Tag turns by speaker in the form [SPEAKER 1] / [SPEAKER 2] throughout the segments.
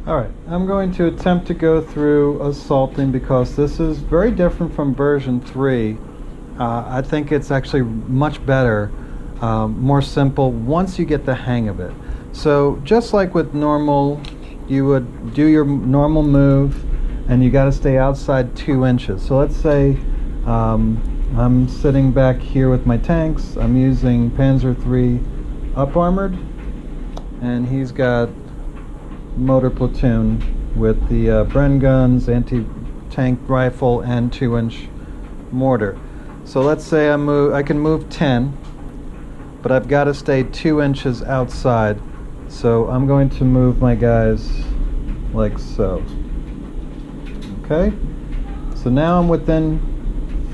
[SPEAKER 1] Alright, I'm going to attempt to go through assaulting because this is very different from version 3. I think it's actually much better, more simple once you get the hang of it. So just like with normal, you would do your normal move and you got to stay outside 2 inches. So let's say I'm sitting back here with my tanks. I'm using Panzer III up armored, and he's got motor platoon with the Bren guns, anti-tank rifle, and 2-inch mortar. So let's say I can move 10, but I've got to stay 2 inches outside. So I'm going to move my guys like so. Okay, so now I'm within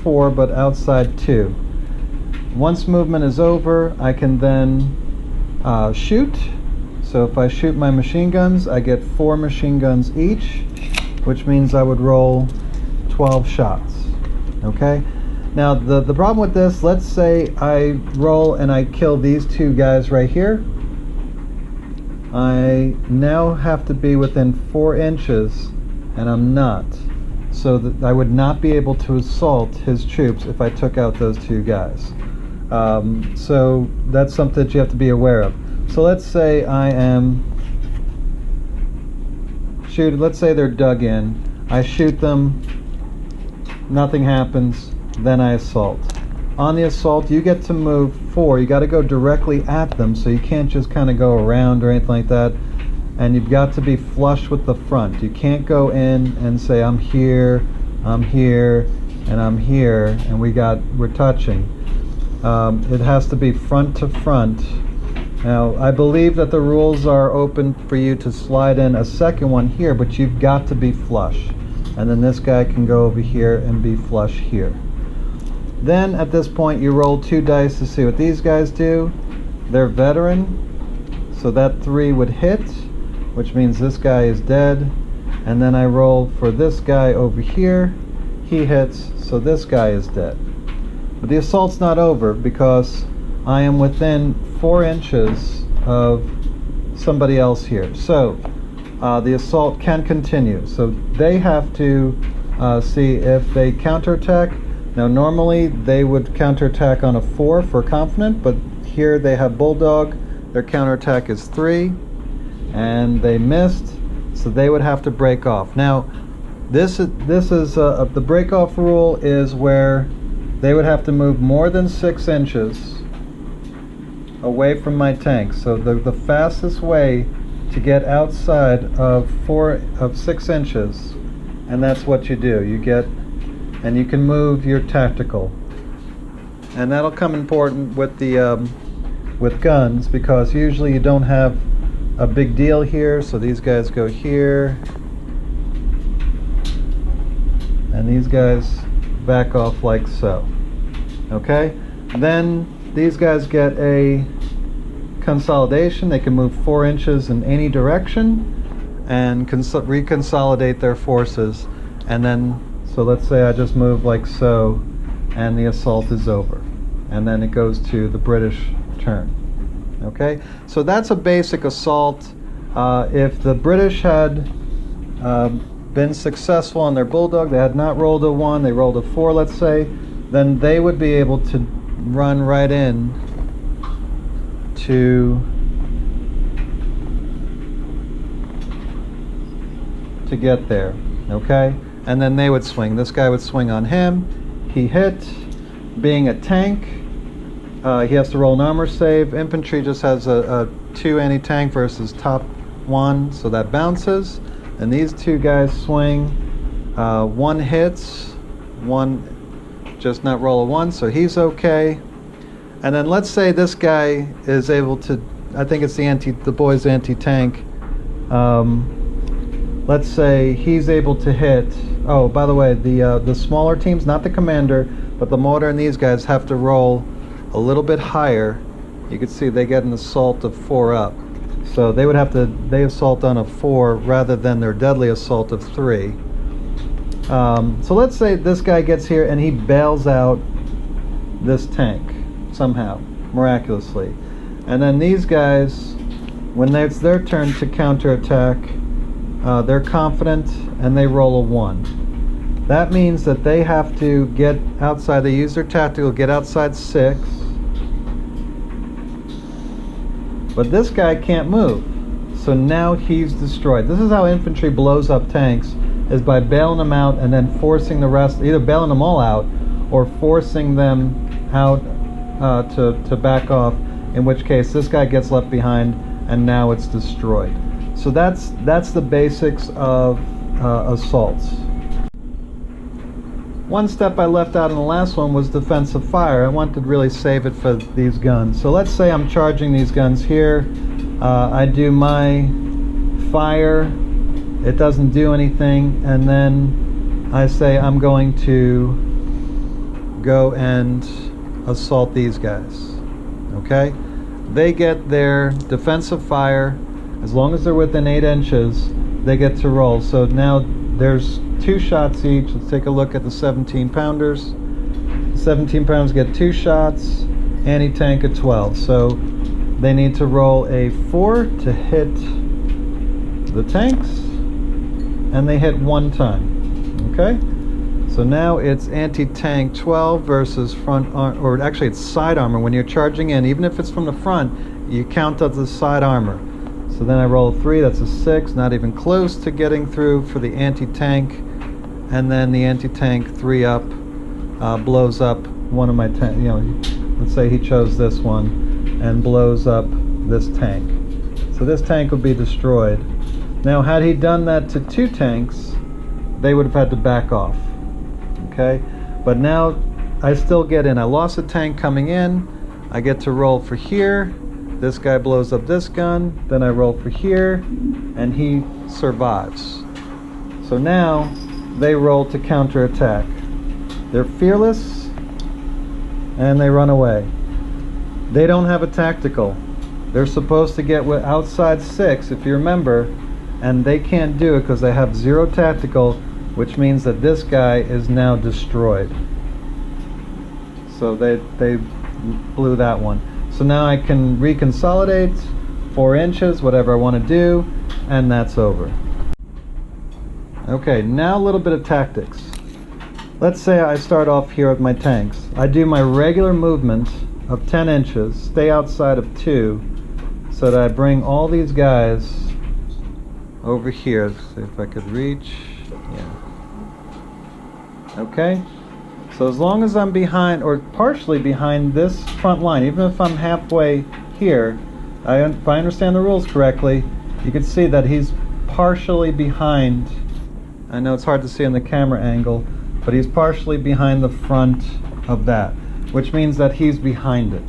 [SPEAKER 1] 4 but outside 2. Once movement is over, I can then shoot. So if I shoot my machine guns, I get 4 machine guns each, which means I would roll 12 shots. Okay, now the problem with this, let's say I roll and I kill these 2 guys right here. I now have to be within 4 inches, and I'm not. So that I would not be able to assault his troops if I took out those 2 guys. So that's something that you have to be aware of. So let's say I am shooting, let's say they're dug in. I shoot them, nothing happens, then I assault. On the assault, you get to move 4. You got to go directly at them, so you can't just kind of go around or anything like that. And you've got to be flush with the front. You can't go in and say I'm here, and I'm here, and we're touching. It has to be front to front. Now, I believe that the rules are open for you to slide in a second one here, but you've got to be flush. And then this guy can go over here and be flush here. Then at this point you roll 2 dice to see what these guys do. They're veteran, so that 3 would hit, which means this guy is dead. And then I roll for this guy over here. He hits, so this guy is dead. But the assault's not over because I am within 4 inches of somebody else here. So the assault can continue. So they have to see if they counterattack. Now normally they would counterattack on a 4 for confident, but here they have bulldog. Their counterattack is 3, and they missed, so they would have to break off. Now this is the break off rule is where they would have to move more than 6 inches away from my tank. So the fastest way to get outside of 6 inches, and that's what you do. You get, and you can move your tactical, and that'll come important with the with guns, because usually you don't have a big deal here. So these guys go here, and these guys back off like so. Okay, then these guys get a consolidation. They can move 4 inches in any direction and reconsolidate their forces. And then, so let's say I just move like so, and the assault is over. And then it goes to the British turn. Okay, so that's a basic assault. If the British had been successful on their bulldog, they had not rolled a 1, they rolled a 4, let's say, then they would be able to run right in to get there. Okay, and then they would swing. This guy would swing on him. He hit. Being a tank, he has to roll an armor save. Infantry just has a 2 anti-tank versus top 1, so that bounces. And these 2 guys swing. 1 hits, 1 just not roll a 1, so he's okay. And then let's say this guy is able to, I think it's the boy's anti-tank. Let's say he's able to hit. Oh, by the way, the smaller teams, not the commander, but the mortar and these guys have to roll a little bit higher. You can see they get an assault of 4 up. So they would have to, they assault on a 4 rather than their deadly assault of 3. So let's say this guy gets here and he bails out this tank somehow, miraculously. And then these guys, when it's their turn to counterattack, they're confident, and they roll a 1. That means that they have to get outside. They use their tactical, get outside 6. But this guy can't move. So now he's destroyed. This is how infantry blows up tanks, is by bailing them out and then forcing the rest, either bailing them all out or forcing them out to back off, in which case this guy gets left behind and now it's destroyed. So that's the basics of assaults. One step I left out in the last one was defensive fire. I wanted to really save it for these guns. So let's say I'm charging these guns here. I do my fire, it doesn't do anything, and then I say I'm going to go and assault these guys. Okay? They get their defensive fire. As long as they're within 8 inches, they get to roll. So now there's 2 shots each. Let's take a look at the 17 pounders. 17 pounders get 2 shots, anti-tank at 12. So they need to roll a 4 to hit the tanks, and they hit 1 time. Okay? So now it's anti-tank 12 versus front armor, or actually it's side armor. When you're charging in, even if it's from the front, you count as the side armor. So then I roll a 3, that's a 6, not even close to getting through for the anti-tank. And then the anti-tank 3 up blows up one of my tanks. You know, let's say he chose this one and blows up this tank. So this tank would be destroyed. Now, had he done that to 2 tanks, they would have had to back off. Okay? But now I still get in. I lost a tank coming in. I get to roll for here. This guy blows up this gun. Then I roll for here, and he survives. So now they roll to counterattack. They're fearless, and they run away. They don't have a tactical. They're supposed to get outside 6, if you remember, and they can't do it because they have 0 tactical, which means that this guy is now destroyed. So they blew that one. So now I can reconsolidate 4 inches, whatever I want to do, and that's over. Okay, now a little bit of tactics. Let's say I start off here with my tanks. I do my regular movement of 10 inches, stay outside of 2, so that I bring all these guys over here. Let's see if I could reach. Yeah. Okay. So as long as I'm behind, or partially behind this front line, even if I'm halfway here, if I understand the rules correctly, you can see that he's partially behind. I know it's hard to see in the camera angle, but he's partially behind the front of that, which means that he's behind it.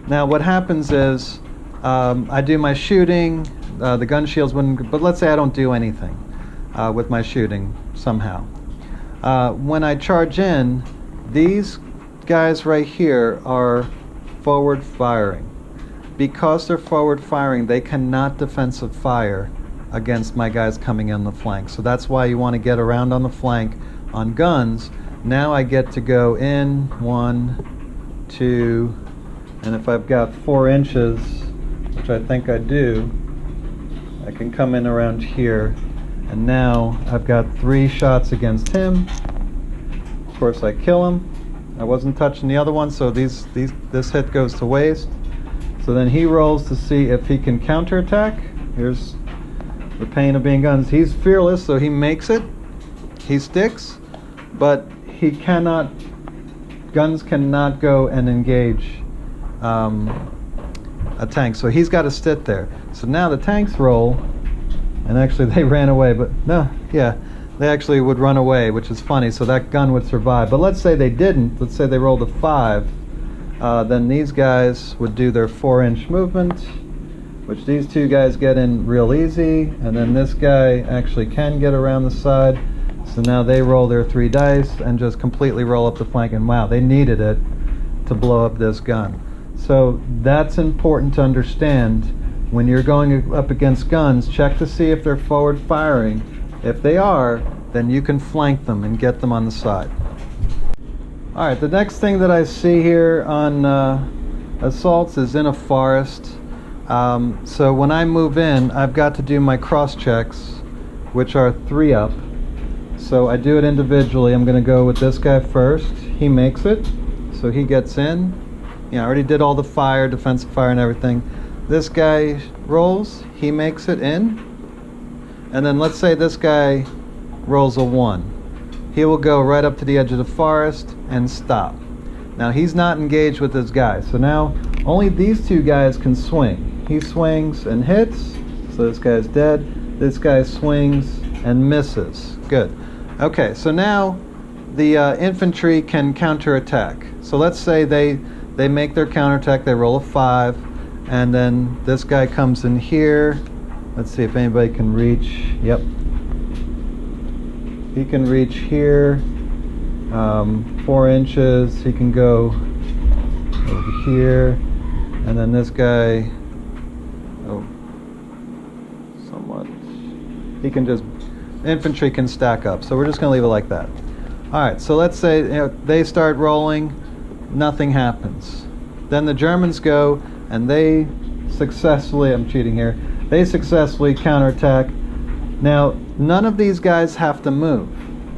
[SPEAKER 1] Now what happens is, I do my shooting, the gun shields wouldn't, but let's say I don't do anything with my shooting somehow. When I charge in, these guys right here are forward firing. Because they're forward firing, they cannot defensive fire against my guys coming in the flank. So that's why you want to get around on the flank on guns. Now I get to go in 1, 2, and if I've got 4 inches, which I think I do, I can come in around here, and now I've got 3 shots against him. Of course I kill him. I wasn't touching the other one, so this hit goes to waste. So then he rolls to see if he can counterattack. Here's the pain of being guns. He's fearless, so he makes it. He sticks, but he cannot, guns cannot go and engage a tank. So he's got to sit there. So now the tanks roll, and actually they ran away, but no, yeah, they actually would run away, which is funny, so that gun would survive. But let's say they didn't. Let's say they rolled a 5. Then these guys would do their 4-inch movement, which these 2 guys get in real easy, and then this guy actually can get around the side. So now they roll their 3 dice and just completely roll up the flank, and wow, they needed it to blow up this gun. So that's important to understand. When you're going up against guns, check to see if they're forward firing. If they are, then you can flank them and get them on the side. Alright, the next thing that I see here on assaults is in a forest. So when I move in, I've got to do my cross checks which are 3 up. So I do it individually. I'm going to go with this guy first. He makes it, so he gets in. I already did all the fire, defensive fire and everything. This guy rolls, he makes it in. And then let's say this guy rolls a 1. He will go right up to the edge of the forest and stop. Now he's not engaged with this guy, so now only these 2 guys can swing. He swings and hits, so this guy's dead. This guy swings and misses. Good. Okay, so now the infantry can counterattack. So let's say they make their counterattack, they roll a 5, and then this guy comes in here. Let's see if anybody can reach. Yep. He can reach here, 4 inches. He can go over here, and then this guy, somewhat, he can just, infantry can stack up. So we're just going to leave it like that. Alright, so let's say they start rolling, nothing happens. Then the Germans go and they successfully, I'm cheating here, they successfully counterattack. Now, none of these guys have to move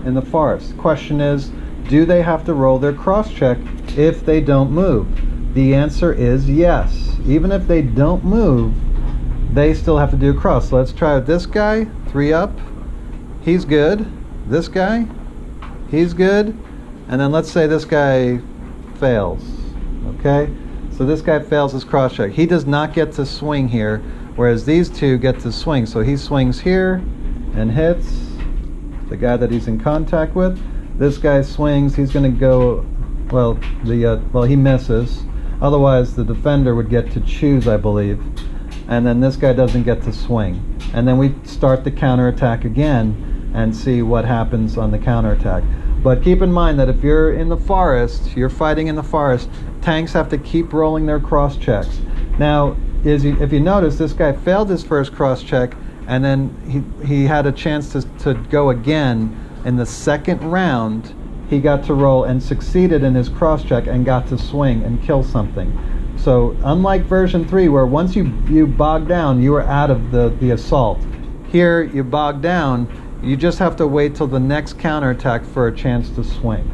[SPEAKER 1] in the forest. Question is, do they have to roll their cross check if they don't move? The answer is yes. Even if they don't move, they still have to do a cross. So let's try with this guy, 3 up. He's good. This guy, he's good. And then let's say this guy fails. Okay? So this guy fails his cross check. He does not get to swing here, whereas these 2 get to swing. So he swings here and hits the guy that he's in contact with. This guy swings. He's going to go, well, he misses. Otherwise, the defender would get to choose, I believe. And then this guy doesn't get to swing. And then we start the counterattack again and see what happens on the counterattack. But keep in mind that if you're in the forest, you're fighting in the forest, tanks have to keep rolling their cross checks. Now, if you notice, this guy failed his first cross check, and then he had a chance to go again in the second round. He got to roll and succeeded in his cross check and got to swing and kill something. So unlike version 3, where once you bog down, you are out of the assault. Here, you bog down, you just have to wait till the next counterattack for a chance to swing.